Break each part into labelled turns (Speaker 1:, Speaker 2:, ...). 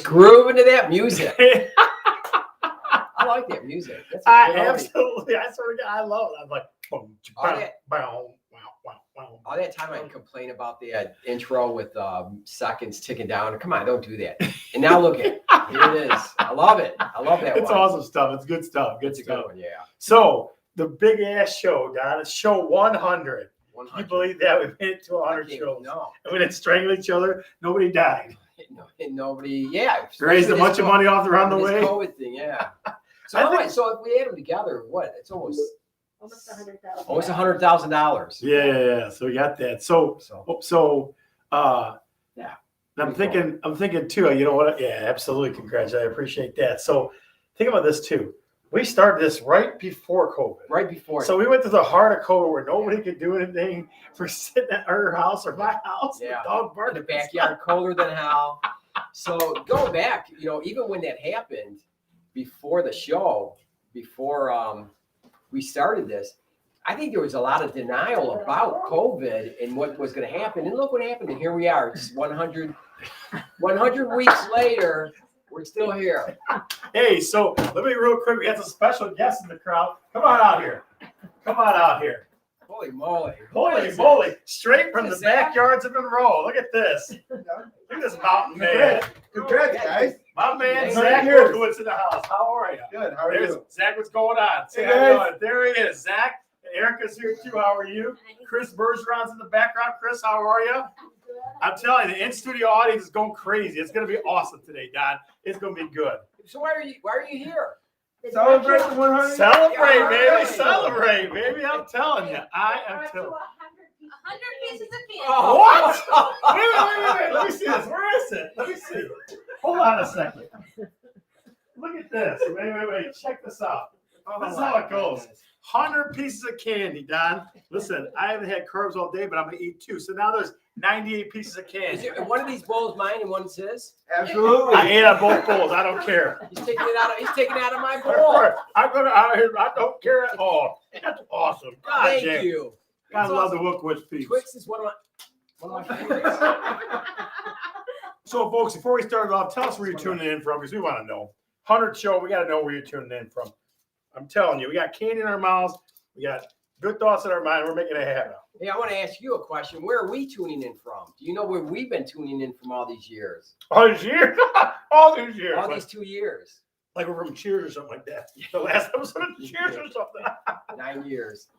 Speaker 1: grooving to that music. I like that music. That's
Speaker 2: absolutely. I sort of, I love it. I'm like, boom,
Speaker 1: all that time I complain about the intro with seconds ticking down. Come on, don't do that. And now look at it. Here it is. I love it. I love that.
Speaker 2: It's awesome stuff. It's good stuff. Good
Speaker 1: It's
Speaker 2: stuff.
Speaker 1: a good one, yeah.
Speaker 2: So the big ass show, Don. It's show 100. 100. Can you believe that? We made it to 100 shows.
Speaker 1: No.
Speaker 2: And we didn't strangle each other. Nobody died.
Speaker 1: And nobody, yeah.
Speaker 2: Raised a bunch of money off around the way.
Speaker 1: COVID thing, yeah. So if we add them together, what? It's almost $100,000. Almost $100,000.
Speaker 2: Yeah. So we got that. Yeah. And I'm thinking too. You know what? Yeah, absolutely. Congratulations. I appreciate that. So think about this too. We started this right before COVID.
Speaker 1: Right before.
Speaker 2: So we went to the heart of COVID where nobody could do anything. We're sitting at our house or my house.
Speaker 1: Yeah.
Speaker 2: The dog barking.
Speaker 1: In the backyard, colder than hell. So going back, even when that happened, before the show, before we started this, I think there was a lot of denial about COVID and what was going to happen. And look what happened. And here we are. It's 100 weeks later. We're still here.
Speaker 2: Hey, so let me real quick. We got some special guests in the crowd. Come on out here.
Speaker 1: Holy moly.
Speaker 2: Holy moly. Straight from the backyards of Monroe. Look at this. Look at this mountain man.
Speaker 3: Congrats, guys.
Speaker 2: My man, Zach Berkowitz in the house. How are you?
Speaker 3: Good. How are you?
Speaker 2: Zach, what's going on?
Speaker 3: Hey, guys.
Speaker 2: There he is. Zach. Erica's here too. How are you? Chris Bergeron's in the background. Chris, how are you? I'm telling you, the in-studio audience is going crazy. It's going to be awesome today, Don. It's going to be good.
Speaker 1: So why are you here?
Speaker 3: Celebrate the 100.
Speaker 2: Celebrate, baby. Celebrate, baby. I'm telling you. I am telling you.
Speaker 4: 100 pieces of candy.
Speaker 2: Oh, what? Wait. Let me see this. Where is it? Let me see. Hold on a second. Look at this. Wait. Check this out. This is how it goes. 100 pieces of candy, Don. Listen, I haven't had carbs all day, but I'm going to eat 2. So now there's 98 pieces of candy.
Speaker 1: Is one of these bowls mine and one's his?
Speaker 3: Absolutely.
Speaker 2: I ate on both bowls. I don't care.
Speaker 1: He's taking it out of my bowl.
Speaker 2: I'm going to out here. I don't care at all. That's awesome. God,
Speaker 1: Thank you.
Speaker 2: I love the Wookwood piece.
Speaker 1: Twix is one of my favorites.
Speaker 2: So, folks, before we start off, tell us where you're tuning in from because we want to know. 100 show, we got to know where you're tuning in from. I'm telling you, we got candy in our mouths. We got good thoughts in our mind. We're making it happen.
Speaker 1: Hey, I want to ask you a question. Where are we tuning in from? Do you know where we've been tuning in from all these years?
Speaker 2: All these years? All these years.
Speaker 1: All these 2 years.
Speaker 2: Like we're from Cheers or something like that. The last episode of Cheers or something.
Speaker 1: 9 years.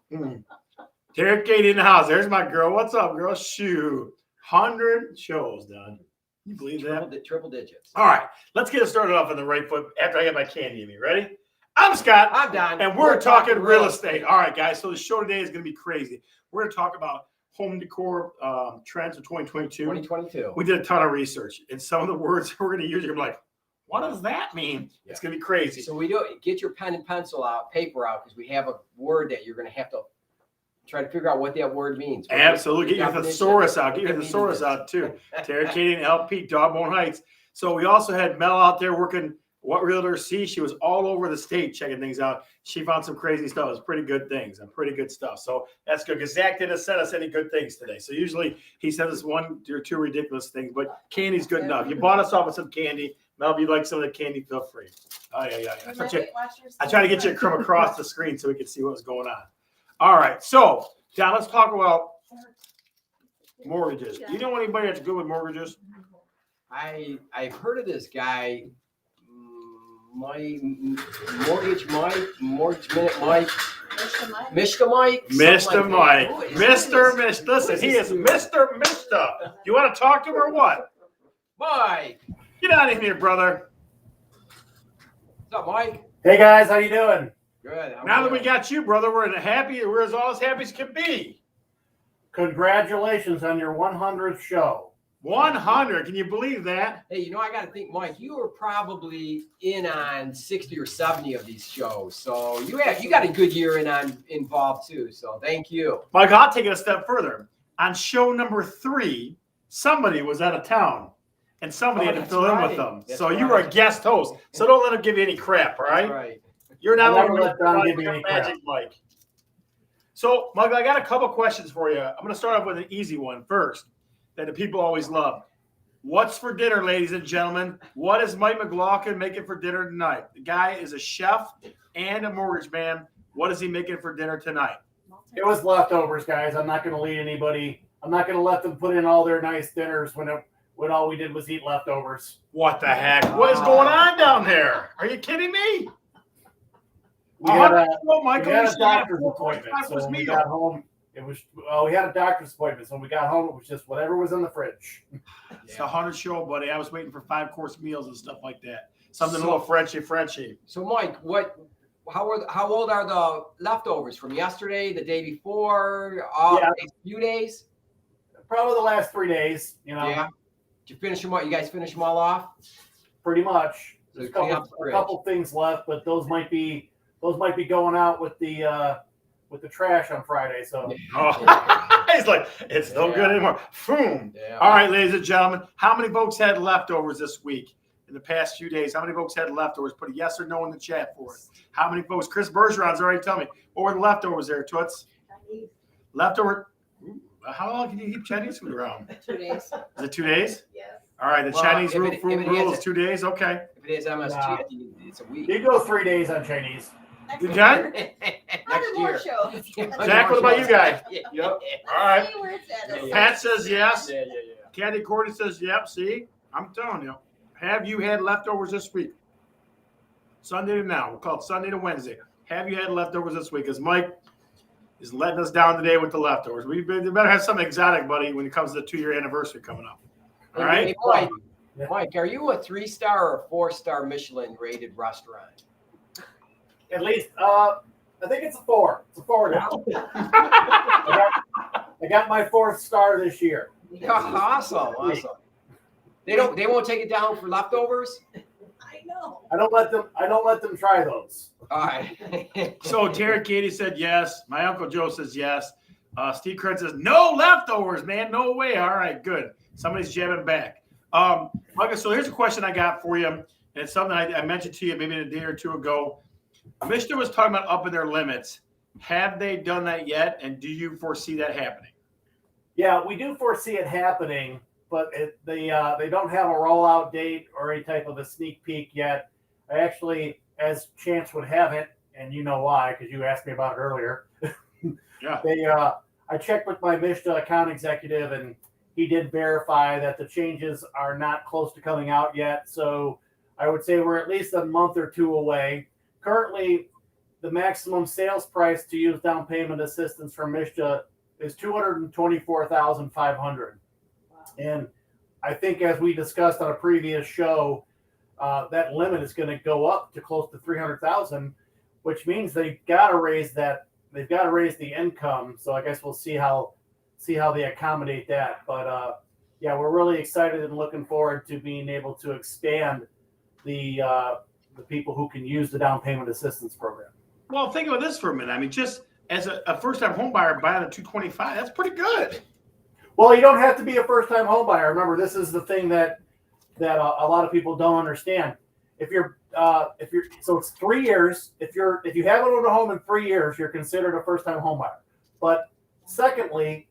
Speaker 2: Derek Katie in the house. There's my girl. What's up, girl? Shoot. 100 shows done. You believe that?
Speaker 1: Triple digits.
Speaker 2: All right. Let's get it started off on the right foot after I get my candy in me. Ready? I'm Scott.
Speaker 1: I'm Don.
Speaker 2: And we're talking real estate. All right, guys. So the show today is going to be crazy. We're going to talk about home decor trends of 2022.
Speaker 1: 2022.
Speaker 2: We did a ton of research. And some of the words we're going to use, you're going to be like, what does that mean? Yeah. It's going to be crazy.
Speaker 1: So we do get your pen and pencil out, paper out, because we have a word that you're going to have to try to figure out what that word means.
Speaker 2: Absolutely. Get your thesaurus out. Get your thesaurus out, too. Terry Katie and LP, Dogbone Heights. So we also had Mel out there working What Realtors See. She was all over the state checking things out. She found some crazy stuff. It was pretty good things and pretty good stuff. So that's good because Zach didn't send us any good things today. So usually he sends us 1 or 2 ridiculous things, but candy's good enough. You bought us off with some candy. Mel, if you like some of the candy, feel free. Oh, yeah. I try to get you to come across the screen so we can see what's going on. All right. So, John, let's talk about mortgages. Do you know anybody that's good with mortgages?
Speaker 1: I've heard of this guy, Mortgage Mike. Mr. Mike. Listen, he is Mr. Mista.
Speaker 2: You want to talk to him or what?
Speaker 1: Mike.
Speaker 2: Get out of here, brother.
Speaker 1: What's up, Mike?
Speaker 3: Hey guys, how you doing?
Speaker 1: Good.
Speaker 2: Now that we got you, brother, we're as all as happy as can be.
Speaker 3: Congratulations on your 100th show.
Speaker 2: 100. Can you believe that?
Speaker 1: Hey, I got to think, Mike, you were probably in on 60 or 70 of these shows. So you got a good year involved too. So thank you.
Speaker 2: Mike, I'll take it a step further. On show number 3, somebody was out of town and somebody had to fill in with them. So you were a guest host. So don't let them give you any crap, all right?
Speaker 1: That's right.
Speaker 2: You're not
Speaker 3: I'll never let Don give you any
Speaker 2: magic, Mike. So, Mike, I got a couple questions for you. I'm going to start off with an easy one first that the people always love. What's for dinner, ladies and gentlemen? What is Mike McLaughlin making for dinner tonight? The guy is a chef and a mortgage man. What is he making for dinner tonight?
Speaker 3: It was leftovers, guys. I'm not going to lead anybody. I'm not going to let them put in all their nice dinners when all we did was eat leftovers.
Speaker 2: What the heck? What is going on down there? Are you kidding me?
Speaker 3: We had a
Speaker 2: Michael,
Speaker 3: doctor's appointment, so when we got home, we had a doctor's appointment, so when we got home, it was just whatever was in the fridge.
Speaker 2: It's a 100 show, buddy. I was waiting for 5-course meals and stuff like that. Something a little Frenchy.
Speaker 1: So, Mike, how old are the leftovers from yesterday, the day before, a few days?
Speaker 3: Probably the last 3 days,
Speaker 1: Yeah. Did you finish them all? You guys finish them all off?
Speaker 3: Pretty much.
Speaker 1: So
Speaker 3: There's
Speaker 1: clean
Speaker 3: a
Speaker 1: up the fridge.
Speaker 3: couple things left, but those might be going out with the trash on Friday. So
Speaker 2: Oh, he's like, it's no good anymore. Boom.
Speaker 1: Yeah.
Speaker 2: All right, ladies and gentlemen, how many folks had leftovers this week? In the past few days, how many folks had leftovers? Put a yes or no in the chat for us. How many folks? Chris Bergeron's already telling me. What were the leftovers there, Toots? Leftover. How long can you keep Chinese food around?
Speaker 4: 2 days.
Speaker 2: Is it 2 days?
Speaker 4: Yes.
Speaker 2: All right, the
Speaker 1: Well,
Speaker 2: Chinese
Speaker 1: if
Speaker 2: rule
Speaker 1: it
Speaker 2: rule
Speaker 1: is
Speaker 2: is 2 days. Okay.
Speaker 1: If it is MSG,
Speaker 3: Nah.
Speaker 1: I think it's a week.
Speaker 3: you go 3 days on Chinese.
Speaker 2: Did John?
Speaker 4: 100 more shows.
Speaker 2: Zach, what about you guys?
Speaker 1: Yep.
Speaker 2: All right.
Speaker 4: See where it's at.
Speaker 2: Pat says yes.
Speaker 1: Yeah.
Speaker 2: Candy Cordy says yep. See, I'm telling you. Have you had leftovers this week? Sunday to now. We'll call it Sunday to Wednesday. Have you had leftovers this week? Because Mike is letting us down today with the leftovers. We better have something exotic, buddy, when it comes to the 2-year anniversary coming up. All right?
Speaker 1: Hey, Mike, are you a 3-star or 4-star Michelin rated restaurant?
Speaker 3: At least, I think it's a 4. It's a 4 now. I got my 4th star this year.
Speaker 1: Awesome. They won't take it down for leftovers?
Speaker 4: I know.
Speaker 3: I don't let them try those.
Speaker 1: All right.
Speaker 2: So Terry Katie said yes. My Uncle Joe says yes. Steve Kurt says no leftovers, man. No way. All right, good. Somebody's jamming back. Michael, so here's a question I got for you. And it's something I mentioned to you maybe a day or two ago. Mister was talking about upping their limits. Have they done that yet? And do you foresee that happening?
Speaker 3: Yeah, we do foresee it happening, but they don't have a rollout date or any type of a sneak peek yet. I actually, as chance would have it, and you know why, because you asked me about it earlier.
Speaker 2: Yeah.
Speaker 3: I checked with my Mishta account executive, and he did verify that the changes are not close to coming out yet. So I would say we're at least a month or two away. Currently, the maximum sales price to use down payment assistance from Mishta is $224,500.
Speaker 4: Wow.
Speaker 3: And I think, as we discussed on a previous show, that limit is going to go up to close to $300,000, which means they've got to raise that. They've got to raise the income. So I guess we'll see how they accommodate that. But yeah, we're really excited and looking forward to being able to expand the people who can use the down payment assistance program.
Speaker 2: Well, think about this for a minute. I mean, just as a first-time home buyer buying a 225, that's pretty good.
Speaker 3: Well, you don't have to be a first-time home buyer. Remember, this is the thing that a lot of people don't understand. If you're so it's 3 years. If you haven't owned a home in 3 years, you're considered a first-time home buyer. But secondly,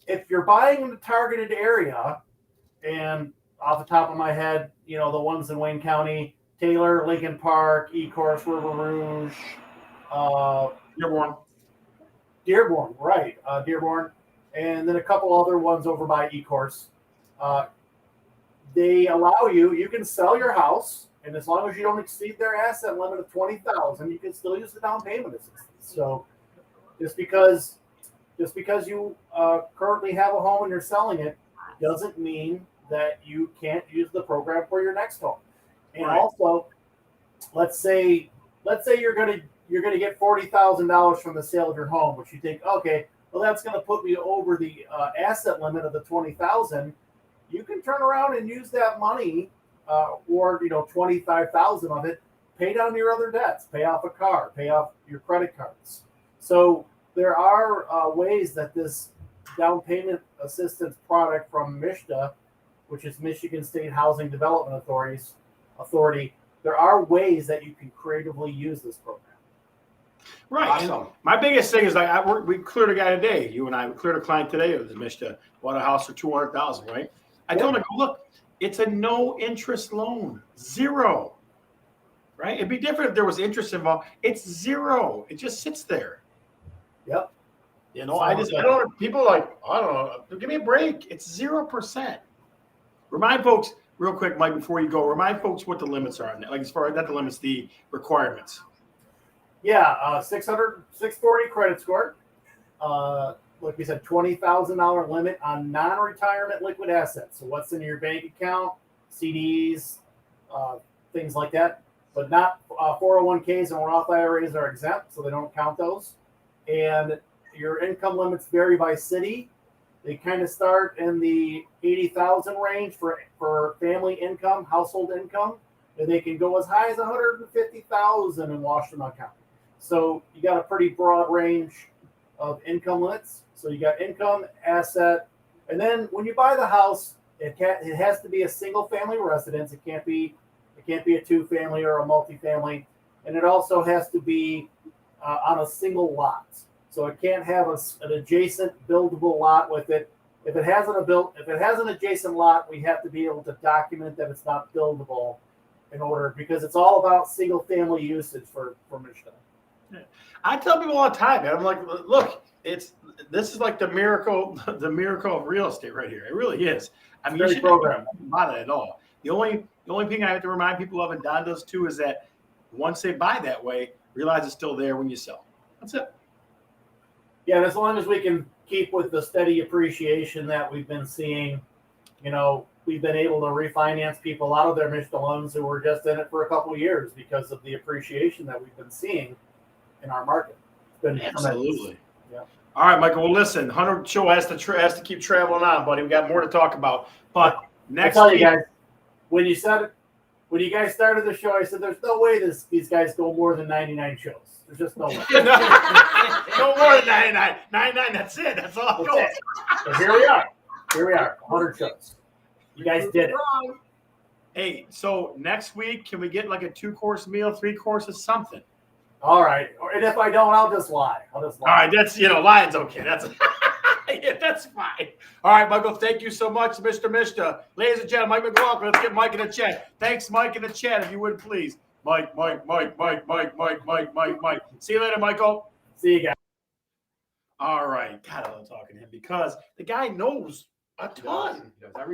Speaker 3: if you're buying in the targeted area, and off the top of my head, the ones in Wayne County, Taylor, Lincoln Park, Ecorse, River Rouge, Dearborn, right? Dearborn, and then a couple other ones over by Ecorse. They allow you can sell your house, and as long as you don't exceed their asset limit of $20,000, you can still use the down payment assistance. So just because you currently have a home and you're selling it doesn't mean that you can't use the program for your next home. And
Speaker 2: Right.
Speaker 3: also, let's say you're gonna get $40,000 from the sale of your home, which you think, okay, well, that's gonna put me over the asset limit of the $20,000. You can turn around and use that money, or 25,000 of it, pay down your other debts, pay off a car, pay off your credit cards. So there are ways that this down payment assistance product from MSHDA, which is Michigan State Housing Development Authority, there are ways that you can creatively use this program.
Speaker 2: Right.
Speaker 1: Awesome.
Speaker 2: My biggest thing is we cleared a guy today. You and I cleared a client today. It was MSHDA, bought a house for $200,000. Right. I told him, look, It's a no interest loan, zero. Right? It'd be different if there was interest involved. It's zero. It just sits there.
Speaker 3: Yep.
Speaker 2: You know, I don't. People are like, I don't know. Give me a break. It's 0%. Remind folks real quick, Mike, before you go. Remind folks what the limits are on that. Like as far as not the limits, the requirements.
Speaker 3: Yeah, 640 credit score. Like we said, $20,000 limit on non-retirement liquid assets. So what's in your bank account, CDs, things like that. But not 401ks and Roth IRAs are exempt, so they don't count those. And your income limits vary by city. They kind of start in the 80,000 range for family income, household income, and they can go as high as 150,000 in Washington County. So you got a pretty broad range of income limits. So you got income, asset, and then when you buy the house, it has to be a single family residence. It can't be a two-family or a multifamily, and it also has to be on a single lot. So it can't have an adjacent buildable lot with it. If it has an adjacent lot, we have to be able to document that it's not buildable because it's all about single-family usage for Michigan.
Speaker 2: Yeah. I tell people all the time, man, I'm like, look, this is like the miracle of real estate right here. It really is. I mean, you should not think about it at all. The only thing I have to remind people of, and Don does too, is that once they buy that way, realize it's still there when you sell. That's it.
Speaker 3: Yeah, and as long as we can keep with the steady appreciation that we've been seeing, we've been able to refinance people out of their Michigan loans who were just in it for a couple of years because of the appreciation that we've been seeing in our market. It's been
Speaker 2: absolutely.
Speaker 3: Yeah.
Speaker 2: All right, Michael. Well, listen, Hunter Show has to keep traveling on, buddy. We got more to talk about. But next,
Speaker 3: I tell you guys, when you guys started the show, I said there's no way these guys go more than 99 shows. There's just no way.
Speaker 2: No more than 99. 99. That's it. That's all.
Speaker 3: That's it. So here we are. 100 shows. You guys did it.
Speaker 2: Hey, so next week, can we get like a 2-course meal, 3 courses, something?
Speaker 3: All right. And if I don't, I'll just lie.
Speaker 2: All right. That's, lying's okay. That's yeah, that's fine. All right, Michael. Thank you so much, Mr. Mishta. Ladies and gentlemen, Mike McLaughlin. Let's get Mike in the chat. Thanks, Mike, in the chat, if you would, please. Mike. See you later, Michael.
Speaker 3: See you guys.
Speaker 2: All right. God, I love talking to him because the guy knows a ton.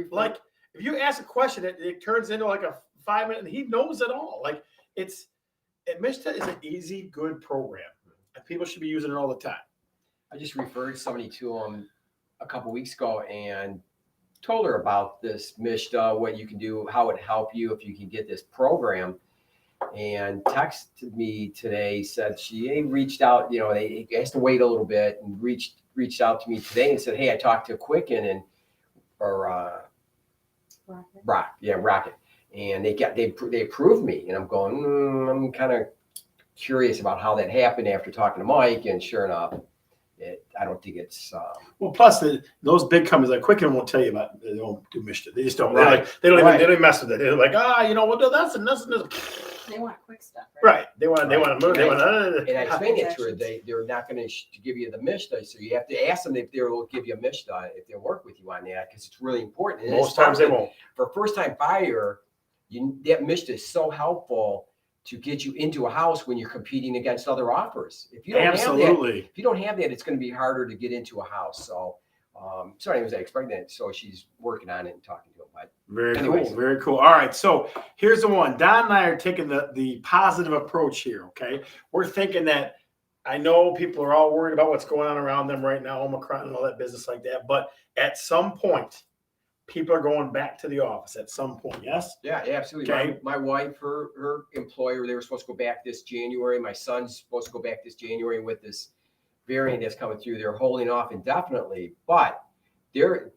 Speaker 2: Like, if you ask a question, it turns into like a 5-minute, and he knows it all. Like, Mishta is an easy, good program. And people should be using it all the time.
Speaker 1: I just referred somebody to him a couple weeks ago and told her about this Mishta, what you can do, how it help you if you can get this program. And texted me today, said she reached out, they has to wait a little bit, and reached out to me today and said, hey, I talked to Quicken Rocket. And they approved me, and I'm going, I'm kind of curious about how that happened after talking to Mike, and sure enough, I don't think it's.
Speaker 2: Well, plus those big companies like Quicken won't tell you about. They don't do Mishta. They just don't.
Speaker 1: Right.
Speaker 2: They don't even mess with it. They're like, we'll do this and this and this.
Speaker 4: They want quick stuff,
Speaker 2: Right. They want to move.
Speaker 1: And I explained it to her. They're not going to give you the Mishta, so you have to ask them if they will give you a Mishta, if they'll work with you on that, because it's really important. And
Speaker 2: most times they won't.
Speaker 1: For a first-time buyer, that Mishta is so helpful to get you into a house when you're competing against other offers. If you don't have that, it's going to be harder to get into a house. So, anyways, I explained that. So she's working on it and talking to him. But
Speaker 2: very cool. All right, so here's the one. Don and I are taking the positive approach here. Okay, we're thinking that I know people are all worried about what's going on around them right now, Omicron and all that business like that. But at some point, people are going back to the office at some point, yes?
Speaker 1: Yeah, absolutely. Okay. My wife, her employer, they were supposed to go back this January. My son's supposed to go back this January with this variant that's coming through. They're holding off indefinitely, but their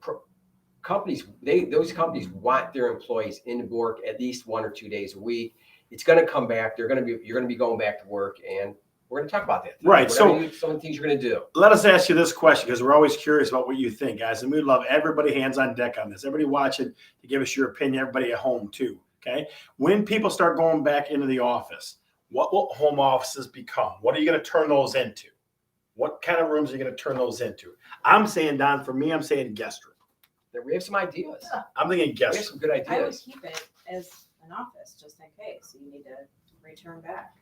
Speaker 1: companies, those companies want their employees in work at least 1 or 2 days a week. It's going to come back. You're going to be going back to work, and we're going to talk about that.
Speaker 2: Right.
Speaker 1: Some of the things you're going to do.
Speaker 2: Let us ask you this question, because we're always curious about what you think, guys. And we'd love everybody hands on deck on this. Everybody watching to give us your opinion. Everybody at home too. Okay. When people start going back into the office, what will home offices become? What are you going to turn those into? What kind of rooms are you going to turn those into? I'm saying, Don, for me, I'm saying guest room.
Speaker 1: We have some ideas.
Speaker 2: I'm thinking
Speaker 1: We have
Speaker 2: guest.
Speaker 1: some good
Speaker 4: I would
Speaker 1: ideas.
Speaker 4: keep it as an office, just in case you need to return back.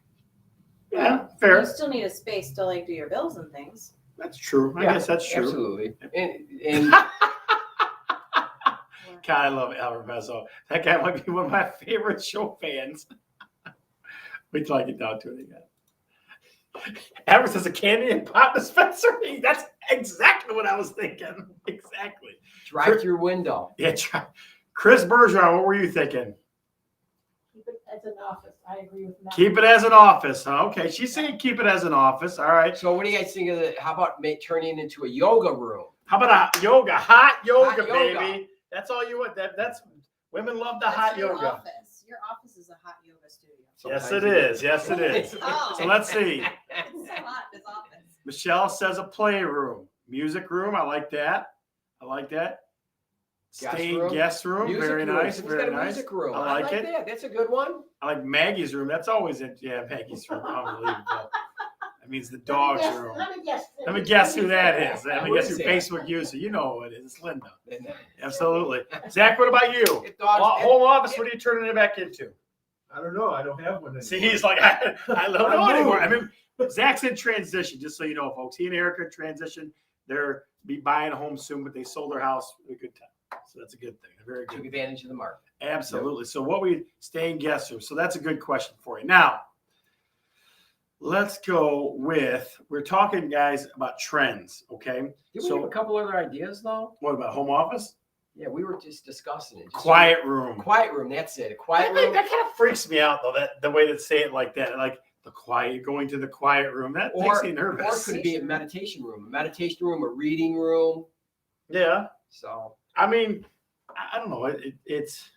Speaker 2: Yeah,
Speaker 4: You
Speaker 2: fair.
Speaker 4: still need a space to like do your bills and things.
Speaker 2: That's true. I
Speaker 1: Yeah,
Speaker 2: guess that's true.
Speaker 1: Absolutely. And
Speaker 2: God, I love Albert Mezzo. That guy might be one of my favorite show fans. Wait till I get down to it again. Albert says a candy and pop dispenser. That's exactly what I was thinking. Exactly.
Speaker 1: drive-through window.
Speaker 2: Yeah, try. Chris Bergeron, what were you thinking?
Speaker 5: Keep it as an office. I agree with that.
Speaker 2: Keep it as an office, huh? Okay, she's saying keep it as an office. All right.
Speaker 1: So what do you guys think of it? How about turning it into a yoga room?
Speaker 2: How about a yoga? Hot yoga,
Speaker 1: Hot yoga.
Speaker 2: baby. That's all you want. That's women love the
Speaker 4: That's
Speaker 2: hot
Speaker 4: your
Speaker 2: yoga.
Speaker 4: Office. Your office is a hot yoga studio.
Speaker 2: Yes,
Speaker 1: Sometimes
Speaker 2: it is. Yes, it is.
Speaker 4: Oh.
Speaker 2: So let's see.
Speaker 4: It's so hot in this office.
Speaker 2: Michelle says a playroom, music room. I like that. I like that.
Speaker 1: Guest
Speaker 2: Staying
Speaker 1: room.
Speaker 2: guest room.
Speaker 1: Music
Speaker 2: Very
Speaker 1: room.
Speaker 2: nice.
Speaker 1: Who's
Speaker 2: Very
Speaker 1: got a
Speaker 2: nice.
Speaker 1: music room?
Speaker 2: I like it.
Speaker 1: that. That's a good one.
Speaker 2: I like Maggie's room. That's always it. Yeah, Maggie's room. Unbelievable. That means the dog's room.
Speaker 5: Let me guess.
Speaker 2: Let me guess who that is. Let me
Speaker 1: Who
Speaker 2: guess
Speaker 1: is
Speaker 2: who
Speaker 1: that?
Speaker 2: Facebook user. You know who it is. It's Linda. Absolutely. Zach, what about you?
Speaker 1: It dogs-
Speaker 2: Home office, what are you turning it back into?
Speaker 6: I don't know. I don't have one.
Speaker 2: See, he's like, I don't know anymore. I mean, Zach's in transition, just so you know, folks. He and Erica in transition. They're be buying a home soon, but they sold their house at a good time. So that's a good thing. A very
Speaker 1: Took
Speaker 2: good.
Speaker 1: advantage of the market.
Speaker 2: Absolutely. So what we stay in guest room. So that's a good question for you. Now, let's go with, we're talking, guys, about trends, okay?
Speaker 1: Did we
Speaker 2: So-
Speaker 1: have a couple other ideas though?
Speaker 2: What about home office?
Speaker 1: Yeah, we were just discussing it. Just
Speaker 2: Quiet room.
Speaker 1: Quiet room. That's it. A quiet room.
Speaker 2: That kind of freaks me out, though, that the way to say it like that. Like the quiet, going to the quiet room. That makes me
Speaker 1: Or
Speaker 2: nervous.
Speaker 1: could it be a meditation room? A meditation room, a reading room.
Speaker 2: Yeah.
Speaker 1: So
Speaker 2: I mean, I don't know. It's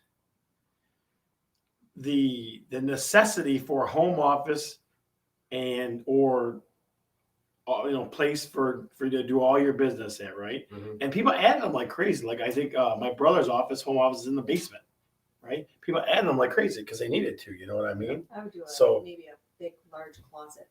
Speaker 2: the necessity for a home office and or place for you to do all your business at, right? And people add them like crazy. Like I think my brother's home office is in the basement, right? People add them like crazy because they needed to. You know what I mean?
Speaker 4: I would do maybe a big, large closet.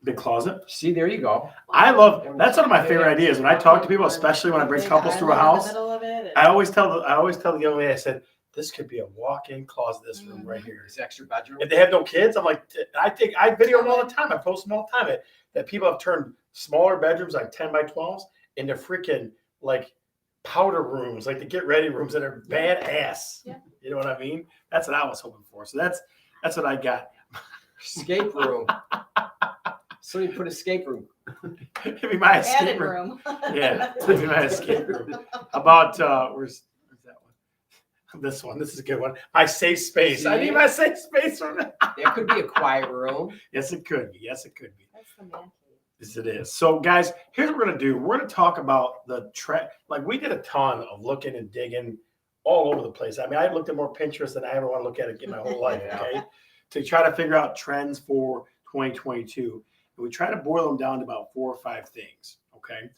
Speaker 2: Big closet.
Speaker 1: see, there you go.
Speaker 2: I love. That's one of my favorite ideas when I talk to people, especially when I bring
Speaker 4: Big
Speaker 2: couples to a
Speaker 4: island in the
Speaker 2: house.
Speaker 4: middle of it, and-
Speaker 2: I always tell the young lady, I said, this could be a walk-in closet. This room right here.
Speaker 1: This extra bedroom.
Speaker 2: If they have no kids, I'm like, I video them all the time. I post them all the time. That people have turned smaller bedrooms, like 10 by 12s, into freaking like powder rooms, like the get ready rooms that are badass.
Speaker 4: Yeah.
Speaker 2: You know what I mean? That's what I was hoping for. So that's what I got.
Speaker 1: Escape room. Somebody put escape room.
Speaker 2: It'd be my escape
Speaker 4: added
Speaker 2: room.
Speaker 4: room.
Speaker 2: Yeah, it'd be my escape room. About where's that one? This one. This is a good one. My safe space. I need my safe space from it.
Speaker 1: That could be a quiet room.
Speaker 2: Yes, it could be. Yes, it could be.
Speaker 4: That's the man cave.
Speaker 2: Yes, it is. So, guys, here's what we're gonna do. We're gonna talk about the trend. Like we did a ton of looking and digging all over the place. I mean, I looked at more Pinterest than I ever want to look at it in my whole life. Okay, to try to figure out trends for 2022, and we try to boil them down to about 4 or 5 things. Okay,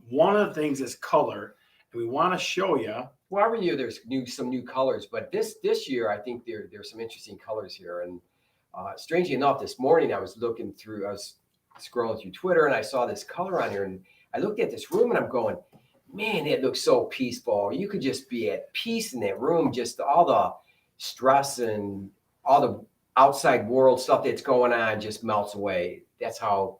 Speaker 2: one of the things is color, and we want to show you.
Speaker 1: Well, every year there's some new colors, but this year I think there's some interesting colors here. And strangely enough, this morning I was scrolling through Twitter and I saw this color on here, and I looked at this room and I'm going, man, it looks so peaceful. You could just be at peace in that room. Just all the stress and all the outside world stuff that's going on just melts away. That's how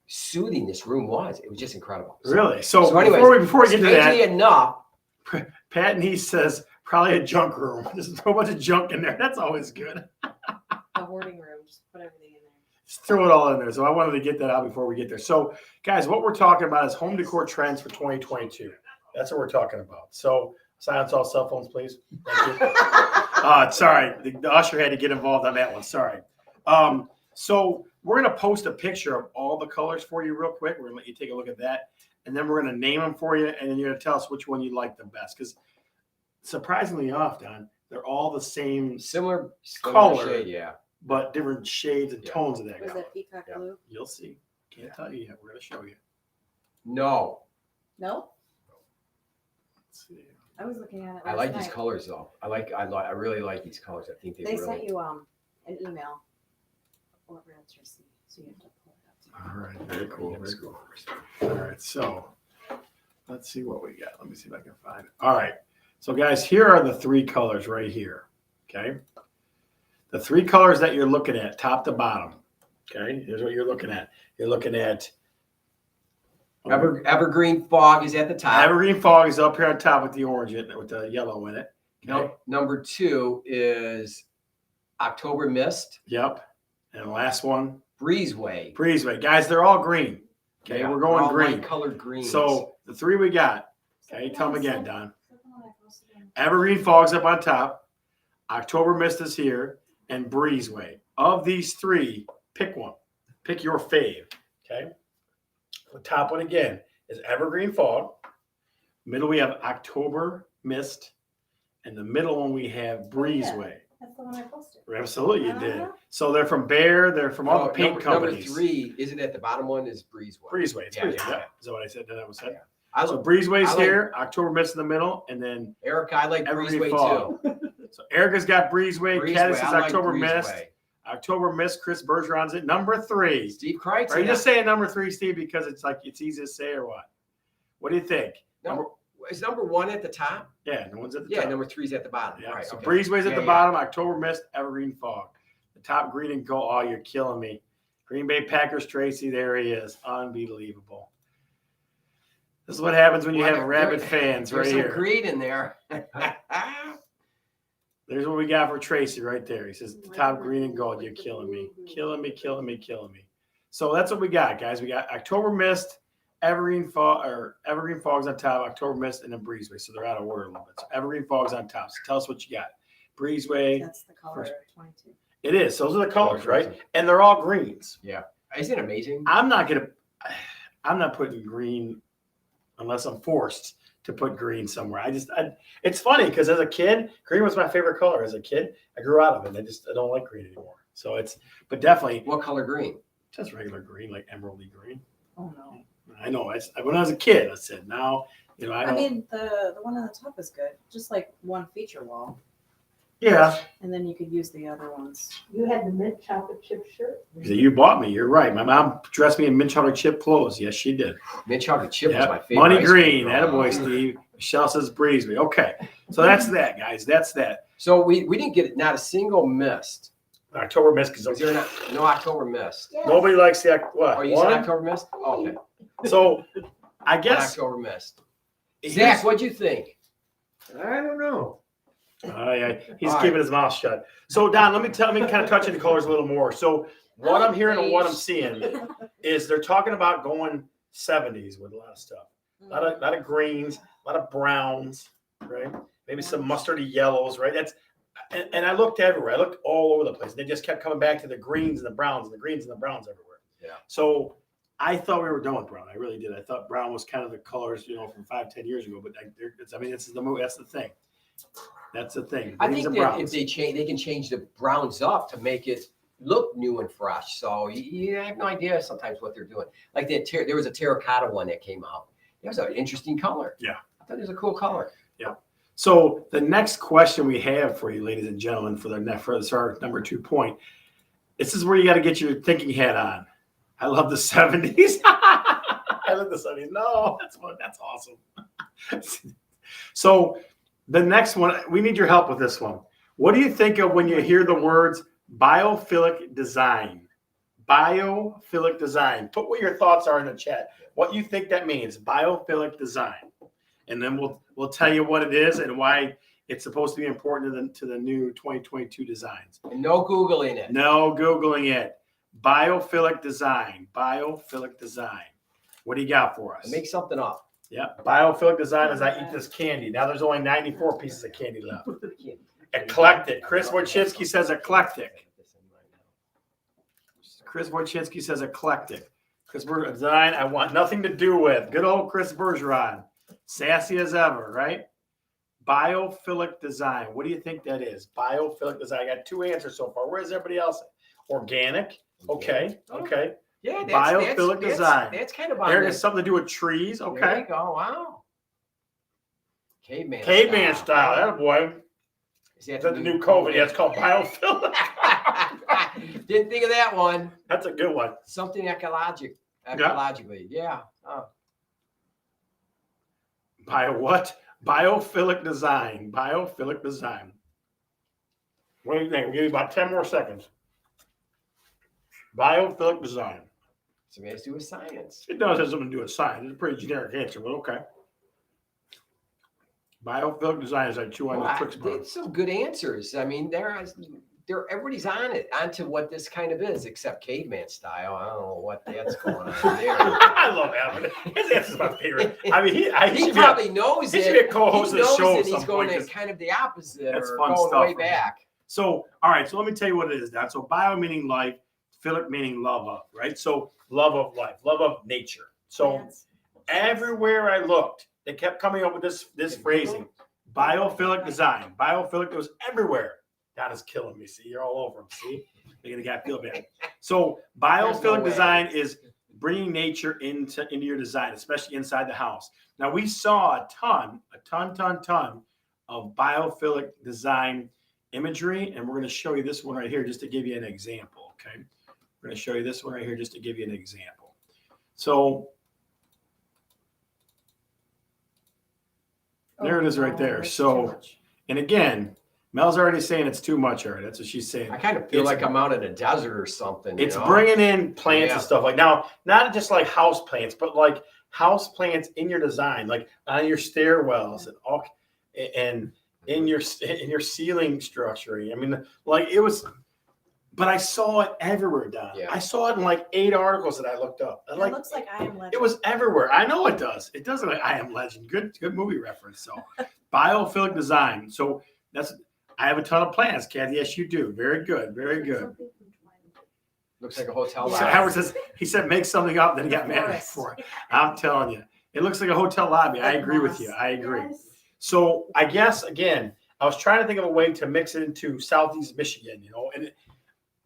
Speaker 1: soothing this room was. It was just incredible.
Speaker 2: Really? So,
Speaker 1: anyways,
Speaker 2: before we get to that,
Speaker 1: strangely enough,
Speaker 2: Pat and he says probably a junk room. There's a whole bunch of junk in there. That's always good.
Speaker 4: A hoarding room. Just put everything in there.
Speaker 2: Just throw it all in there. So I wanted to get that out before we get there. So, guys, what we're talking about is home decor trends for 2022. That's what we're talking about. So silence all cell phones, please. Thank you. Sorry, the usher had to get involved on that one. Sorry. So we're going to post a picture of all the colors for you real quick. We're going to let you take a look at that. And then we're going to name them for you. And then you're going to tell us which one you like the best. Because surprisingly enough, Don, they're all the same
Speaker 1: similar
Speaker 2: color,
Speaker 1: shade, yeah.
Speaker 2: but different shades and tones of that
Speaker 4: Was
Speaker 2: color.
Speaker 4: it peacock
Speaker 1: Yeah.
Speaker 4: blue?
Speaker 2: You'll see. Can't tell you yet. We're going to show you.
Speaker 1: No,
Speaker 4: No?
Speaker 2: Let's see.
Speaker 4: I was looking at it.
Speaker 1: I
Speaker 4: last
Speaker 1: like these
Speaker 4: night.
Speaker 1: colors though. I really like these colors. I think
Speaker 4: They
Speaker 1: really.
Speaker 4: sent you an email. Or realtor C, so you have to pull it up.
Speaker 2: All right. Very cool.
Speaker 1: Let's
Speaker 2: Very
Speaker 1: go
Speaker 2: cool.
Speaker 1: first.
Speaker 2: All right. So Let's see what we got. Let me see if I can find it. All right. So, guys, here are the three colors right here. Okay. The three colors that you're looking at, top to bottom. Okay. Here's what you're looking at. You're looking at
Speaker 1: Evergreen fog is at the top.
Speaker 2: evergreen fog is up here on top with the orange in it, with the yellow in it. Okay.
Speaker 1: Number 2 is October mist.
Speaker 2: Yep. And the last one,
Speaker 1: Breezeway.
Speaker 2: breezeway. Guys, they're all green. Okay.
Speaker 1: Yeah,
Speaker 2: We're
Speaker 1: they're
Speaker 2: going
Speaker 1: all
Speaker 2: green.
Speaker 1: light-colored greens.
Speaker 2: So the three we got. Okay. Tell them again, Don. Evergreen fog's up on top. October mist is here, and breezeway. Of these three, pick one. Pick your fave. Okay. The top one again is evergreen fog. Middle we have October mist, and the middle one we have breezeway.
Speaker 5: That's the one I posted.
Speaker 2: Absolutely, you did. So they're from Bear. They're from all the paint companies.
Speaker 1: Number 3, isn't it the bottom one is Breezeway?
Speaker 2: Breezeway. It's
Speaker 1: Yeah,
Speaker 2: breezeway.
Speaker 1: yeah,
Speaker 2: Yeah.
Speaker 1: yeah.
Speaker 2: Is that what I said? That was said.
Speaker 1: Yeah. I
Speaker 2: So
Speaker 1: like,
Speaker 2: breezeway's
Speaker 1: I like-
Speaker 2: here. October mist in the middle, and then
Speaker 1: Erica, I like
Speaker 2: evergreen
Speaker 1: Breezeway
Speaker 2: fog.
Speaker 1: too.
Speaker 2: So Erica's got breezeway.
Speaker 1: Breezeway,
Speaker 2: Caddis is
Speaker 1: I like
Speaker 2: October mist.
Speaker 1: Breezeway.
Speaker 2: October mist. Chris Bergeron's it. Number 3.
Speaker 1: Steve Kreitz.
Speaker 2: Are you just saying number 3, Steve, because it's like it's easy to say, or what? What do you think?
Speaker 1: Is number 1 at the top?
Speaker 2: Yeah, no one's at the
Speaker 1: Yeah,
Speaker 2: top.
Speaker 1: number 3's at the bottom.
Speaker 2: Yeah,
Speaker 1: Right.
Speaker 2: so
Speaker 1: okay.
Speaker 2: breezeway's at
Speaker 1: Yeah,
Speaker 2: the
Speaker 1: yeah.
Speaker 2: bottom. October mist, evergreen fog. The top green and gold. Oh, you're killing me. Green Bay Packers Tracy, there he is. Unbelievable. This is what happens when you
Speaker 1: Well,
Speaker 2: have rabid
Speaker 1: there-
Speaker 2: fans right
Speaker 1: There's some
Speaker 2: here.
Speaker 1: greed in there.
Speaker 2: There's what we got for Tracy right there. He says, the top green and gold, you're killing me. Killing me, killing me, killing me. So that's what we got, guys. We got October mist, evergreen fog's on top, October mist, and then breezeway. So they're out of order a little bit. So evergreen fog's on top. So tell us what you got. Breezeway.
Speaker 4: That's the color of 22.
Speaker 2: It is. Those are the colors, right? And they're all greens.
Speaker 1: Isn't it amazing?
Speaker 2: I'm not putting green unless I'm forced to put green somewhere. It's funny because as a kid, green was my favorite color. As a kid, I grew out of it. I don't like green anymore. So but definitely
Speaker 1: What color green?
Speaker 2: just regular green, like emeraldy green.
Speaker 4: Oh no.
Speaker 2: I know. When I was a kid, I said, now, I
Speaker 4: I
Speaker 2: don't.
Speaker 4: mean, the one on the top is good. Just like one feature wall.
Speaker 2: Yeah.
Speaker 4: And then you could use the other ones.
Speaker 5: You had the mint chocolate chip shirt.
Speaker 2: You bought me. You're right. My mom dressed me in mint chocolate chip clothes. Yes, she did.
Speaker 1: Mint chocolate chip was my
Speaker 2: Yep.
Speaker 1: favorite.
Speaker 2: Money
Speaker 1: ice cream
Speaker 2: green.
Speaker 1: growing up.
Speaker 2: Attaboy, Steve. Michelle says breezeway. Okay. So that's that, guys. That's that.
Speaker 1: So we didn't get not a single mist.
Speaker 2: October mist because
Speaker 1: Was there no October mist?
Speaker 5: Yes.
Speaker 2: nobody likes the what?
Speaker 1: Oh, you said
Speaker 2: One?
Speaker 1: October mist? Oh, okay.
Speaker 2: So I
Speaker 1: One
Speaker 2: guess
Speaker 1: October mist.
Speaker 2: here's-
Speaker 1: Zach, what'd you think?
Speaker 6: I don't know.
Speaker 2: yeah, he's
Speaker 1: All right.
Speaker 2: keeping his mouth shut. So Don, let me kind of touch on the colors a little more. So what I'm hearing and what I'm seeing is they're talking about going 70s with a lot of stuff. A lot of greens, a lot of browns, right? Maybe some mustardy yellows, right? And I looked everywhere. I looked all over the place. They just kept coming back to the greens and the browns and the greens and the browns everywhere.
Speaker 1: Yeah.
Speaker 2: So I thought we were done with brown. I really did. I thought brown was kind of the colors, from 5-10 years ago. But this is the move. That's the thing. That's the thing.
Speaker 1: I
Speaker 2: Greens
Speaker 1: think
Speaker 2: and
Speaker 1: that
Speaker 2: browns.
Speaker 1: if they can change the browns up to make it look new and fresh. So you have no idea sometimes what they're doing. Like there was a terracotta one that came out. It was an interesting color.
Speaker 2: Yeah.
Speaker 1: I thought it was a cool color.
Speaker 2: So the next question we have for you, ladies and gentlemen, for our number 2 point, this is where you got to get your thinking hat on. I love the 70s. I love the 70s. No, that's awesome. So the next one, we need your help with this one. What do you think of when you hear the words biophilic design? Biophilic design. Put what your thoughts are in the chat. What you think that means, biophilic design. And then we'll tell you what it is and why it's supposed to be important to the new 2022 designs.
Speaker 1: And no Googling it.
Speaker 2: No Googling it. Biophilic design. Biophilic design. What do you got for us?
Speaker 1: Make something up.
Speaker 2: Yeah. Biophilic design as I eat this candy. Now there's only 94 pieces of candy left. Eclectic. Chris Wojcinski says eclectic. Chris Wojcinski says eclectic. Chris Bergeron design I want nothing to do with. Good old Chris Bergeron. Sassy as ever, right? Biophilic design. What do you think that is? Biophilic design. I got 2 answers so far. Where's everybody else? Organic. Okay. Okay.
Speaker 1: Yeah,
Speaker 2: Biophilic design.
Speaker 1: That's kind of on
Speaker 2: There
Speaker 1: this.
Speaker 2: is something to do with trees.
Speaker 1: There
Speaker 2: Okay.
Speaker 1: you go. Wow.
Speaker 2: Caveman style. That boy.
Speaker 1: Is that
Speaker 2: That's the new COVID. Yeah, it's called biophilic.
Speaker 1: Didn't think of that one.
Speaker 2: That's a good one.
Speaker 1: Something ecologically. Yeah. Oh.
Speaker 2: Bio what? Biophilic design. Biophilic design. What do you think? We'll give you about 10 more seconds. Biophilic design.
Speaker 1: Something has to do with science.
Speaker 2: It does have something to do with science. It's a pretty generic answer, but okay. Biophilic design is like two on the Twix bar.
Speaker 1: It's some good answers. I mean, everybody's onto what this kind of is, except caveman style. I don't know what that's going on there.
Speaker 2: I love that. His answer's my favorite. I mean,
Speaker 1: He probably knows
Speaker 2: he
Speaker 1: it.
Speaker 2: should be a co-host of the
Speaker 1: knows
Speaker 2: show
Speaker 1: it,
Speaker 2: at
Speaker 1: He's
Speaker 2: some
Speaker 1: going
Speaker 2: point,
Speaker 1: to
Speaker 2: 'cause
Speaker 1: kind of the opposite,
Speaker 2: that's
Speaker 1: or
Speaker 2: fun
Speaker 1: going
Speaker 2: stuff
Speaker 1: way
Speaker 2: for him.
Speaker 1: back.
Speaker 2: So, all right. So let me tell you what it is. Now, so bio meaning life, philic meaning love of, right? So love of life, love of nature. So
Speaker 4: Plants.
Speaker 2: everywhere I looked, they kept coming up with this phrasing. Biophilic design. Biophilic, it was everywhere. That is killing me. See, you're all over them. See, making the guy feel bad. So
Speaker 1: There's no
Speaker 2: biophilic
Speaker 1: way.
Speaker 2: design is bringing nature into your design, especially inside the house. Now we saw a ton of biophilic design imagery, and we're going to show you this one right here just to give you an example. Okay, we're going to show you this one right here just to give you an example. So there it is right there.
Speaker 4: It's
Speaker 2: So,
Speaker 4: too much.
Speaker 2: and again, Mel's already saying it's too much already. That's what she's saying.
Speaker 1: I kind of feel
Speaker 2: It's-
Speaker 1: like I'm out in a desert or something.
Speaker 2: It's
Speaker 1: you know?
Speaker 2: bringing in plants
Speaker 1: Yeah.
Speaker 2: and stuff like now, not just like house plants, but like house plants in your design, like on your stairwells and all, and in your ceiling structuring. I mean, like it was, but I saw it everywhere, Don.
Speaker 1: Yeah.
Speaker 2: I saw it in like 8 articles that I looked up.
Speaker 4: It
Speaker 2: Like
Speaker 4: looks like I am legend.
Speaker 2: it was everywhere. I know it does. It does look like I Am Legend. Good movie reference. So biophilic design. So I have a ton of plants, Kathy. Yes, you do. Very good. Very good.
Speaker 1: Looks like a hotel
Speaker 2: So
Speaker 1: lobby.
Speaker 2: Howard says he said make something up, then he got mad at me
Speaker 4: Forest.
Speaker 2: for it. I'm telling you, it looks like a hotel lobby. I
Speaker 4: Like
Speaker 2: agree with
Speaker 4: moss.
Speaker 2: you. I agree. So I guess again, I was trying to think of a way to mix it into Southeast Michigan, and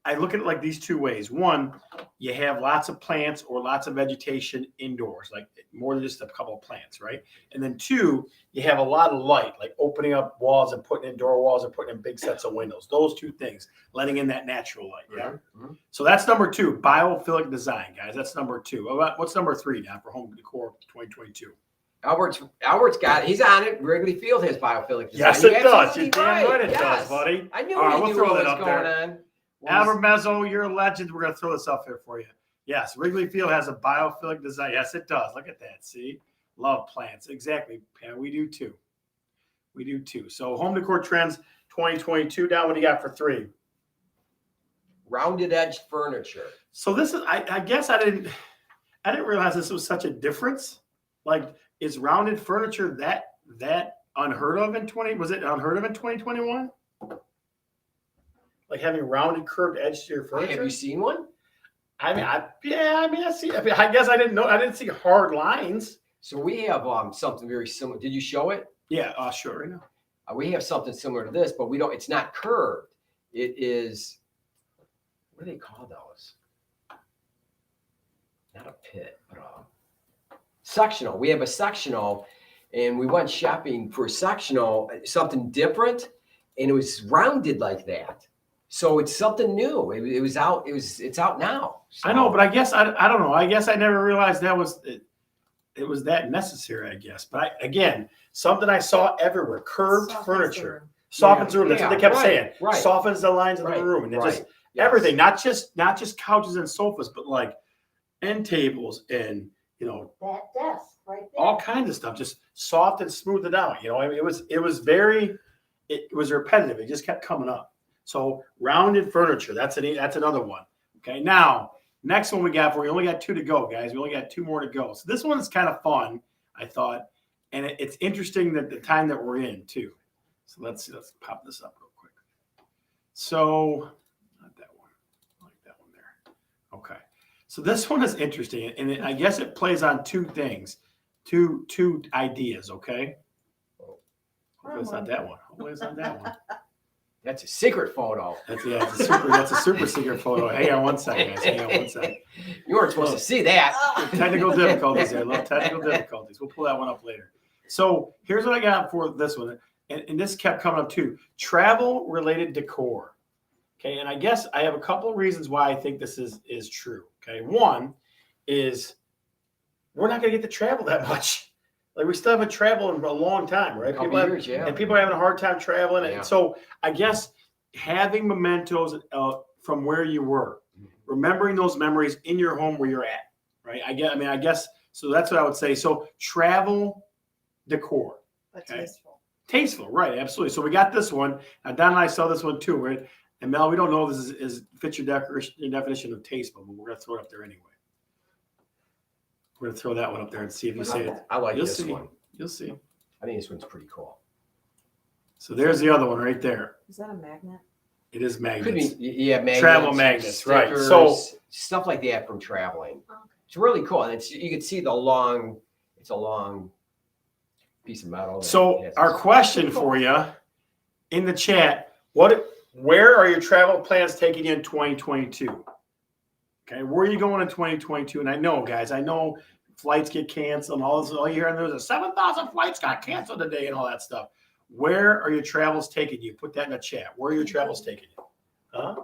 Speaker 2: I look at it like these two ways. One, you have lots of plants or lots of vegetation indoors, like more than just a couple of plants, right? And then two, you have a lot of light, like opening up walls and putting in door walls and putting in big sets of windows. Those two things, letting in that natural light. Yeah.
Speaker 1: Mhm.
Speaker 2: So that's number 2, biophilic design, guys. That's number 2. What's number 3 now for home decor 2022?
Speaker 1: Albert's got it. He's on it. Wrigley Field has biophilic design.
Speaker 2: Yes,
Speaker 1: You're
Speaker 2: it does.
Speaker 1: absolutely
Speaker 2: You're damn right it
Speaker 1: Yes.
Speaker 2: does, buddy.
Speaker 1: I knew
Speaker 2: All right,
Speaker 1: he
Speaker 2: we'll
Speaker 1: knew
Speaker 2: throw
Speaker 1: what
Speaker 2: that
Speaker 1: was
Speaker 2: up
Speaker 1: going
Speaker 2: there.
Speaker 1: on.
Speaker 2: Albert Mezzo, you're a legend. We're going to throw this up here for you. Yes, Wrigley Field has a biophilic design. Yes, it does. Look at that. See? Love plants. Exactly. Yeah, we do too. We do too. So home decor trends 2022. Down, what do you got for 3?
Speaker 1: Rounded edge furniture.
Speaker 2: So this is, I guess I didn't realize this was such a difference. Like, is rounded furniture that unheard of in 20? Was it unheard of in 2021? Like having rounded curved edge to your furniture?
Speaker 1: Have you seen one?
Speaker 2: I mean, I see. I guess I didn't know. I didn't see hard lines.
Speaker 1: So we have something very similar. Did you show it?
Speaker 2: Yeah, sure. Right now.
Speaker 1: We have something similar to this, but we don't. It's not curved. It is. What do they call those? Not a pit, but sectional. We have a sectional, and we went shopping for sectional, something different, and it was rounded like that. So it's something new. It was out. It's out now. So,
Speaker 2: I know, but I guess I don't know. I guess I never realized that was it was that necessary. I guess, but again, something I saw everywhere: curved
Speaker 4: Softens the
Speaker 2: furniture,
Speaker 4: room.
Speaker 2: softens the room. That's what they kept
Speaker 1: right,
Speaker 2: saying.
Speaker 1: right.
Speaker 2: Softens the lines of
Speaker 1: Right,
Speaker 2: the room, and it just
Speaker 1: yes.
Speaker 2: everything. Not just couches and sofas, but like end tables and
Speaker 5: That desk right there.
Speaker 2: all kinds of stuff. Just soft and smooth it out. I mean, it was repetitive. It just kept coming up. So rounded furniture, that's another one. Okay, now next one we got we only got 2 to go, guys. We only got 2 more to go. So this one is kind of fun, I thought, and it's interesting that the time that we're in too. So let's pop this up real quick. So not that one, I like that one there. Okay, so this one is interesting, and I guess it plays on 2 things, two ideas. Okay, hopefully it's not that one. Hopefully it's not that one.
Speaker 1: That's a secret photo.
Speaker 2: That's a super secret photo. Hang on one second, guys. Hang on one second.
Speaker 1: You weren't supposed to see that.
Speaker 2: Technical difficulties there. Little technical difficulties. We'll pull that one up later. So here's what I got for this one, and this kept coming up too. Travel related decor. Okay, and I guess I have a couple of reasons why I think this is true. Okay, one is we're not going to get to travel that much. Like we still haven't traveled in a long time, right?
Speaker 1: Couple
Speaker 2: People have,
Speaker 1: years, yeah.
Speaker 2: and people are having a hard time traveling.
Speaker 1: Yeah.
Speaker 2: And so I guess having mementos from where you were, remembering those memories in your home where you're at, right? I guess so. That's what I would say. So travel decor.
Speaker 4: But
Speaker 2: Okay.
Speaker 4: tasteful.
Speaker 2: Tasteful, right? Absolutely. So we got this one. Now Don and I saw this one too, right? And Mel, we don't know if this is fits your definition of tasteful, but we're gonna throw it up there anyway. We're gonna throw that one up there and see if you see it.
Speaker 1: I like
Speaker 2: You'll
Speaker 1: this
Speaker 2: see.
Speaker 1: one.
Speaker 2: You'll see.
Speaker 1: I think this one's pretty cool.
Speaker 2: So there's the other one right there.
Speaker 4: Is that a magnet?
Speaker 2: It is
Speaker 1: Could
Speaker 2: magnets.
Speaker 1: be, yeah, magnets,
Speaker 2: Travel magnets, right.
Speaker 1: stickers,
Speaker 2: So-
Speaker 1: stuff like that from traveling.
Speaker 4: Okay.
Speaker 1: It's really cool, and you can see the long. It's a long piece of metal. that
Speaker 2: So
Speaker 1: has-
Speaker 2: our question for you in the chat: where are your travel plans taking you in 2022? Okay, where are you going in 2022? And I know, guys, flights get canceled and all this. All you hear in the news is 7,000 flights got canceled today and all that stuff. Where are your travels taking you? Put that in the chat. Where are your travels taking you? Huh?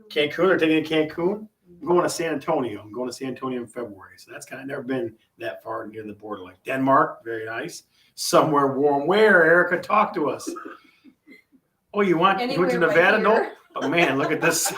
Speaker 2: Cancun? They're taking you to Cancun? I'm going to San Antonio. I'm going to San Antonio in February. So that's kind of never been that far near the border. Like Denmark, very nice. Somewhere warm. Where, Erica? Talk to us. Oh, you went to
Speaker 4: Anywhere but
Speaker 2: Nevada? No.
Speaker 4: here.
Speaker 2: Oh, man, look at this.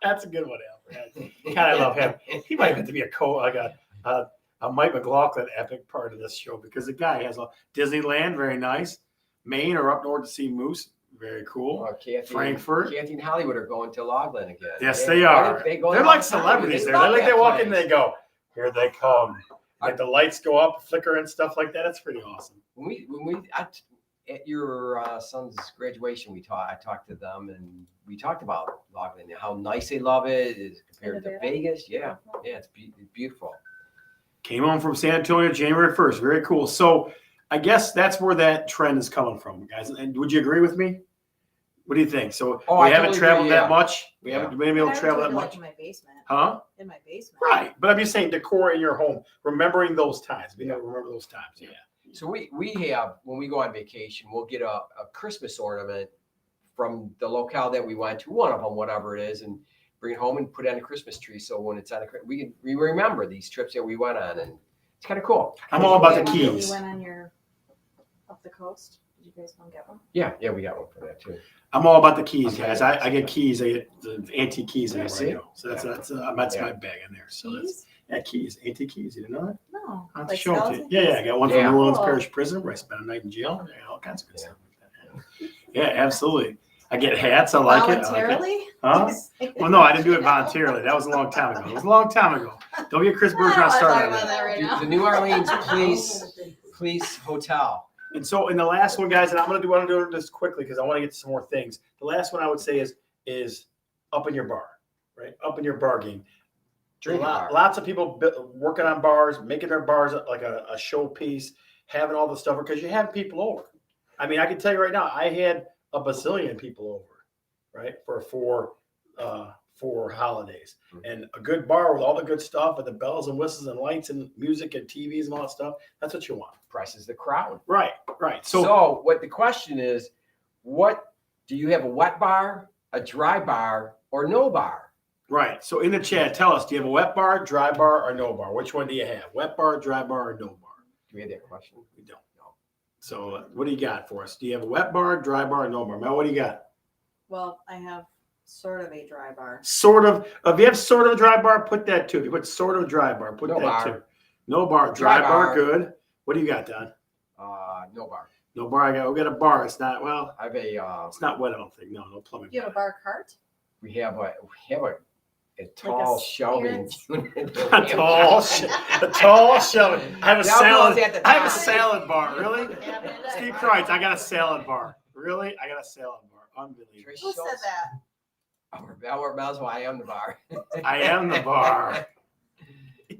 Speaker 2: That's a good one, Alfred. Kind of love him. He might have to be a Mike McLaughlin epic part of this show because the guy has a Disneyland, very nice. Maine or up north to see moose, very cool.
Speaker 1: Kathy,
Speaker 2: Frankfurt.
Speaker 1: Kathy and Hollywood are going to Logland again.
Speaker 2: Yes, they are.
Speaker 1: They go
Speaker 2: They're
Speaker 1: all
Speaker 2: like
Speaker 1: the time.
Speaker 2: celebrities there.
Speaker 1: love
Speaker 2: They're like
Speaker 1: that
Speaker 2: they walk in,
Speaker 1: place.
Speaker 2: they go, here they come. Like the lights go up, flicker and stuff like that. It's pretty awesome.
Speaker 1: At your son's graduation, I talked to them and we talked about Logland, how nice they love it is compared to
Speaker 4: Nevada?
Speaker 1: Vegas. Yeah, it's beautiful.
Speaker 2: Came home from San Antonio January 1st. Very cool. So I guess that's where that trend is coming from, guys. And would you agree with me? What do you think? So
Speaker 1: Oh,
Speaker 2: we
Speaker 1: I
Speaker 2: haven't
Speaker 1: totally
Speaker 2: traveled
Speaker 1: agree,
Speaker 2: that
Speaker 1: yeah.
Speaker 2: much. We
Speaker 1: Yeah.
Speaker 2: haven't been able to travel that much.
Speaker 4: In my basement.
Speaker 2: Huh?
Speaker 4: In my basement.
Speaker 2: Right. But I'm just saying decor in your home, remembering those times. We gotta remember those times. Yeah.
Speaker 1: So we have, when we go on vacation, we'll get a Christmas ornament from the locale that we went to, one of them, whatever it is, and bring it home and put it on a Christmas tree. So when it's on we remember these trips that we went on, and it's kind of cool.
Speaker 2: I'm all about the
Speaker 4: one that
Speaker 2: keys.
Speaker 4: You went on your up the coast. Did you guys want to get one?
Speaker 1: Yeah, we got one for that too.
Speaker 2: I'm all about the keys,
Speaker 1: Okay.
Speaker 2: guys. I get keys. I get the antique keys
Speaker 1: Yeah,
Speaker 2: everywhere
Speaker 1: see?
Speaker 2: I go. So that's
Speaker 1: Yeah.
Speaker 2: my bag in there. So that's
Speaker 4: Keys?
Speaker 2: keys, antique keys. You didn't know that?
Speaker 4: No.
Speaker 2: I'll have to
Speaker 4: Like
Speaker 2: show it to you.
Speaker 4: skeleton
Speaker 2: Yeah,
Speaker 4: keys?
Speaker 2: I got one
Speaker 1: Yeah.
Speaker 2: from New Orleans
Speaker 4: Cool.
Speaker 2: Parish Prison where I spent a night in jail. Yeah, all kinds of good
Speaker 1: Yeah.
Speaker 2: stuff like that. Yeah, absolutely. I get hats. I like it. I like it.
Speaker 4: Voluntarily?
Speaker 2: Huh? Well, no, I didn't do it voluntarily. That was a long time ago. It was a long time ago. Don't get Chris Bergeron started on that.
Speaker 4: right
Speaker 1: The
Speaker 4: now.
Speaker 1: New Orleans Police Hotel.
Speaker 2: And so in the last one, guys, and I'm gonna do this quickly because I want to get to some more things. The last one I would say is up in your bar, right? Up in your bar game.
Speaker 1: Drinking bar.
Speaker 2: Lots of people working on bars, making their bars like a showpiece, having all the stuff because you have people over. I mean, I can tell you right now, I had a bazillion people over, right, for four holidays, and a good bar with all the good stuff with the bells and whistles and lights and music and TVs and all that stuff. That's what you want.
Speaker 1: Price is the crowd.
Speaker 2: Right.
Speaker 1: So what the question is, what do you have, a wet bar, a dry bar, or no bar?
Speaker 2: Right. So in the chat, tell us, do you have a wet bar, dry bar, or no bar? Which one do you have? Wet bar, dry bar, or no bar?
Speaker 1: Do we have that question?
Speaker 2: We don't. No. So what do you got for us? Do you have a wet bar, dry bar, or no bar? Mel, what do you got?
Speaker 4: Well, I have sort of a dry bar.
Speaker 2: Sort of. If you have sort of a dry bar, put that too. If you put sort of a dry bar, put
Speaker 1: No
Speaker 2: that
Speaker 1: bar.
Speaker 2: too. No bar. Dry
Speaker 1: Dry
Speaker 2: bar,
Speaker 1: bar.
Speaker 2: good. What do you got, Don?
Speaker 1: No bar.
Speaker 2: No bar. We got a bar. It's not, well,
Speaker 1: I have
Speaker 2: it's not wet, I don't think. No plumbing.
Speaker 4: Do you have a bar cart?
Speaker 1: we have a tall shelving
Speaker 4: spirits?
Speaker 1: unit.
Speaker 2: A tall shelving. I have a
Speaker 1: That
Speaker 2: salad.
Speaker 1: goes at the
Speaker 2: I have a
Speaker 1: top.
Speaker 2: salad bar. Really? Steve Kreitz, I got a salad bar. Really? I got a salad bar. Unbelievable.
Speaker 1: Trish
Speaker 4: Who said
Speaker 1: Schultz.
Speaker 4: that?
Speaker 1: Albert Melzo, I am the bar.
Speaker 2: I am the bar.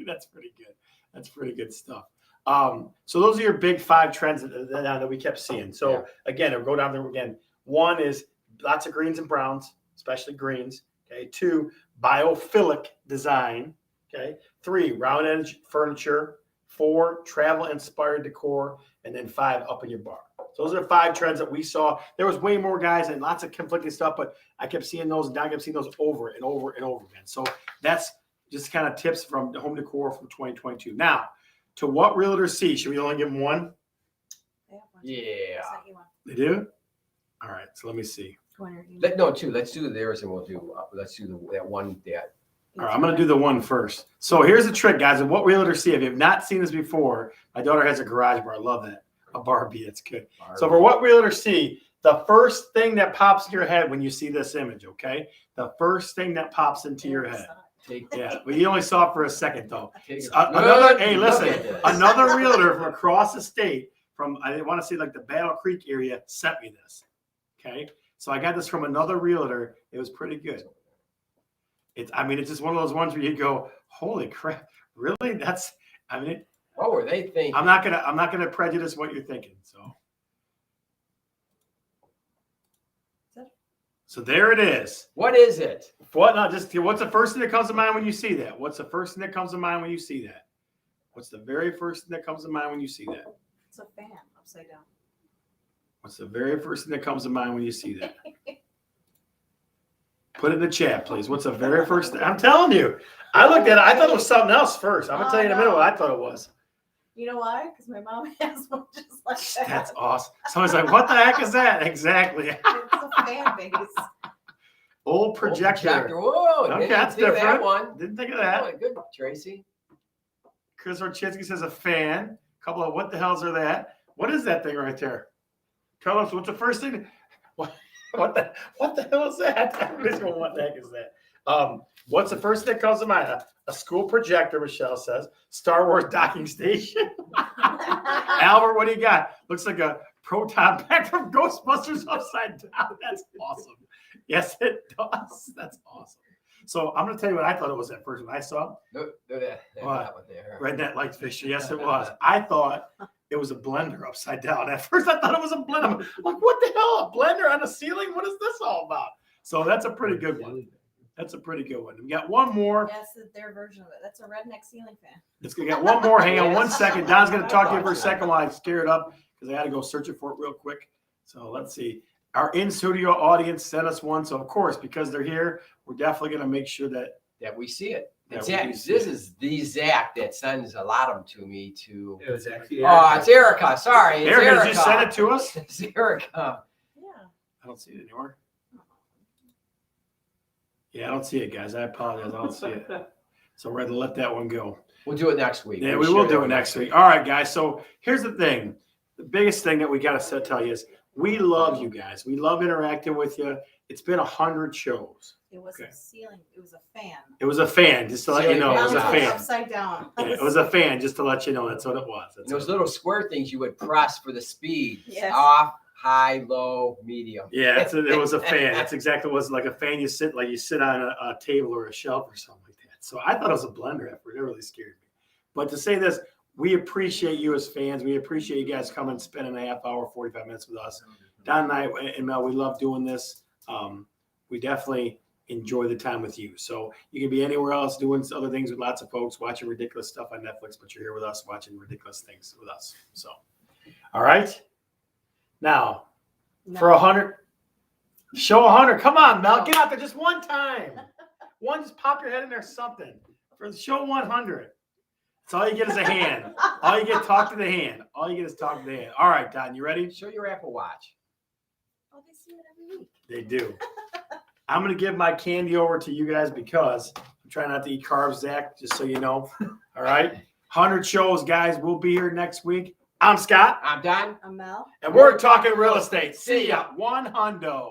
Speaker 2: That's pretty good. That's pretty good stuff. So those are your big 5 trends that we kept seeing. So
Speaker 1: Yeah.
Speaker 2: again, we'll go down there again. 1 is lots of greens and browns, especially greens. Okay. 2, biophilic design. Okay. 3, round edge furniture. 4, travel inspired decor. And then 5, up in your bar. So those are the 5 trends that we saw. There was way more guys and lots of conflicting stuff, but I kept seeing those and Don kept seeing those over and over and over again. So that's just kind of tips from the home decor from 2022. Now, to what realtor C? Should we only give them one?
Speaker 4: They have one.
Speaker 1: Yeah.
Speaker 4: I sent you one.
Speaker 2: They do? All right, so let me see.
Speaker 4: Go in your email.
Speaker 1: No, two. Let's do theirs and we'll do, let's do that one that.
Speaker 2: All right, I'm going to do the one first. So here's the trick, guys. Of what realtor C? If you've not seen this before, my daughter has a garage bar. I love that. A Barbie. That's good. So for what realtor C, the first thing that pops in your head when you see this image, okay? The first thing that pops into your head.
Speaker 1: Take,
Speaker 2: Yeah, but you only saw it for a second, though.
Speaker 1: take
Speaker 2: Another,
Speaker 1: Good.
Speaker 2: hey,
Speaker 1: Look
Speaker 2: listen,
Speaker 1: at this.
Speaker 2: another realtor from across the state, from I want to say like the Battle Creek area, sent me this. Okay, so I got this from another realtor. It was pretty good. It's just one of those ones where you go, holy crap, really? That's,
Speaker 1: What were they thinking?
Speaker 2: I'm not gonna prejudice what you're thinking. So there it is.
Speaker 1: What is it?
Speaker 2: What? No, just what's the first thing that comes to mind when you see that? What's the first thing that comes to mind when you see that? What's the very first thing that comes to mind when you see that?
Speaker 4: It's a fan upside down.
Speaker 2: What's the very first thing that comes to mind when you see that? Put it in the chat, please. What's the very first thing? I'm telling you. I looked at it. I thought it was something else first. I'm going to tell you in a minute what I thought it was.
Speaker 4: You know why? Because my mom has one just like that.
Speaker 2: That's awesome. Someone's like, what the heck is that? Exactly.
Speaker 4: It's a fan base.
Speaker 2: Old projector.
Speaker 1: Whoa,
Speaker 2: Okay,
Speaker 1: didn't
Speaker 2: that's
Speaker 1: think of
Speaker 2: different.
Speaker 1: that one.
Speaker 2: Didn't think of that.
Speaker 1: Oh, good, Tracy.
Speaker 2: Chris Orchinsky says a fan. A couple of what the hells are that? What is that thing right there? Tell us what's the first thing. What the hell is that? Everybody's going, what the heck is that? What's the first thing that comes to mind? A school projector, Michelle says. Star Wars docking station. Albert, what do you got? Looks like a proton pack from Ghostbusters upside down. That's awesome. Yes, it does. That's awesome. So I'm going to tell you what I thought it was at first when I saw
Speaker 1: No, that
Speaker 2: What?
Speaker 1: one there.
Speaker 2: Redneck light fixture. Yes, it was. I thought it was a blender upside down. At first, I thought it was a blender. I'm like, what the hell? A blender on the ceiling? What is this all about? So that's a pretty good one. That's a pretty good one. We got one more.
Speaker 4: Yes, their version of it. That's a redneck ceiling fan.
Speaker 2: Let's get one more. Hang on one second. Don's going to talk to you for a second while I scare it up because I got to go searching for it real quick. So let's see. Our in-studio audience sent us one. So, of course, because they're here, we're definitely going to make sure that
Speaker 1: we see it.
Speaker 2: Yeah,
Speaker 1: Zach,
Speaker 2: we do see
Speaker 1: this
Speaker 2: it.
Speaker 1: is the Zach that sends a lot of them to me to.
Speaker 6: It was actually.
Speaker 1: Oh, it's Erica. Sorry, it's
Speaker 2: Erica,
Speaker 1: Erica.
Speaker 2: did you send it to us?
Speaker 1: It's Erica.
Speaker 4: Yeah.
Speaker 2: I don't see it anywhere. Yeah, I don't see it, guys. I apologize. I don't see it. So we're going to let that one go.
Speaker 1: We'll do it next week.
Speaker 2: Yeah,
Speaker 1: We'll
Speaker 2: we
Speaker 1: share
Speaker 2: will
Speaker 1: that
Speaker 2: do it
Speaker 1: one
Speaker 2: next week. All right, guys. So here's the thing. The biggest thing that we got to tell you is we love you guys. We love interacting with you. It's been 100 shows.
Speaker 4: It was
Speaker 2: Okay.
Speaker 4: a ceiling. It was a fan.
Speaker 2: It was a fan, just to let you know. It was a
Speaker 4: Bouncing
Speaker 2: fan.
Speaker 4: Upside down.
Speaker 2: Yeah, it was a fan, just to let you know. That's what it was. That's
Speaker 1: And those
Speaker 2: what it
Speaker 1: little
Speaker 2: was.
Speaker 1: square things you would press for the speed.
Speaker 4: Yes.
Speaker 1: Off, high, low, medium.
Speaker 2: Yeah, it was a fan. That's exactly what it was, like a fan you sit on a table or a shelf or something like that. So I thought it was a blender effort. It really scared me. But to say this, we appreciate you as fans. We appreciate you guys coming and spending a half hour, 45 minutes with us. Don and I and Mel, we love doing this. We definitely enjoy the time with you. So you can be anywhere else doing other things with lots of folks, watching ridiculous stuff on Netflix, but you're here with us watching ridiculous things with us. So, all right. Now, for 100, show 100. Come on, Mel, get out there just one time. Just pop your head in there, something. For the show 100. That's all you get is a hand. All you get, talk to the hand. All you get is talk to the hand. All right, Don, you ready?
Speaker 1: Show your Apple Watch.
Speaker 4: Oh, they see it every week.
Speaker 2: They do. I'm going to give my candy over to you guys because I'm trying not to eat carbs, Zach, just so you know. All right. 100 shows, guys. We'll be here next week. I'm Scott.
Speaker 1: I'm Don.
Speaker 4: I'm Mel.
Speaker 2: And we're talking real estate. See ya. 100.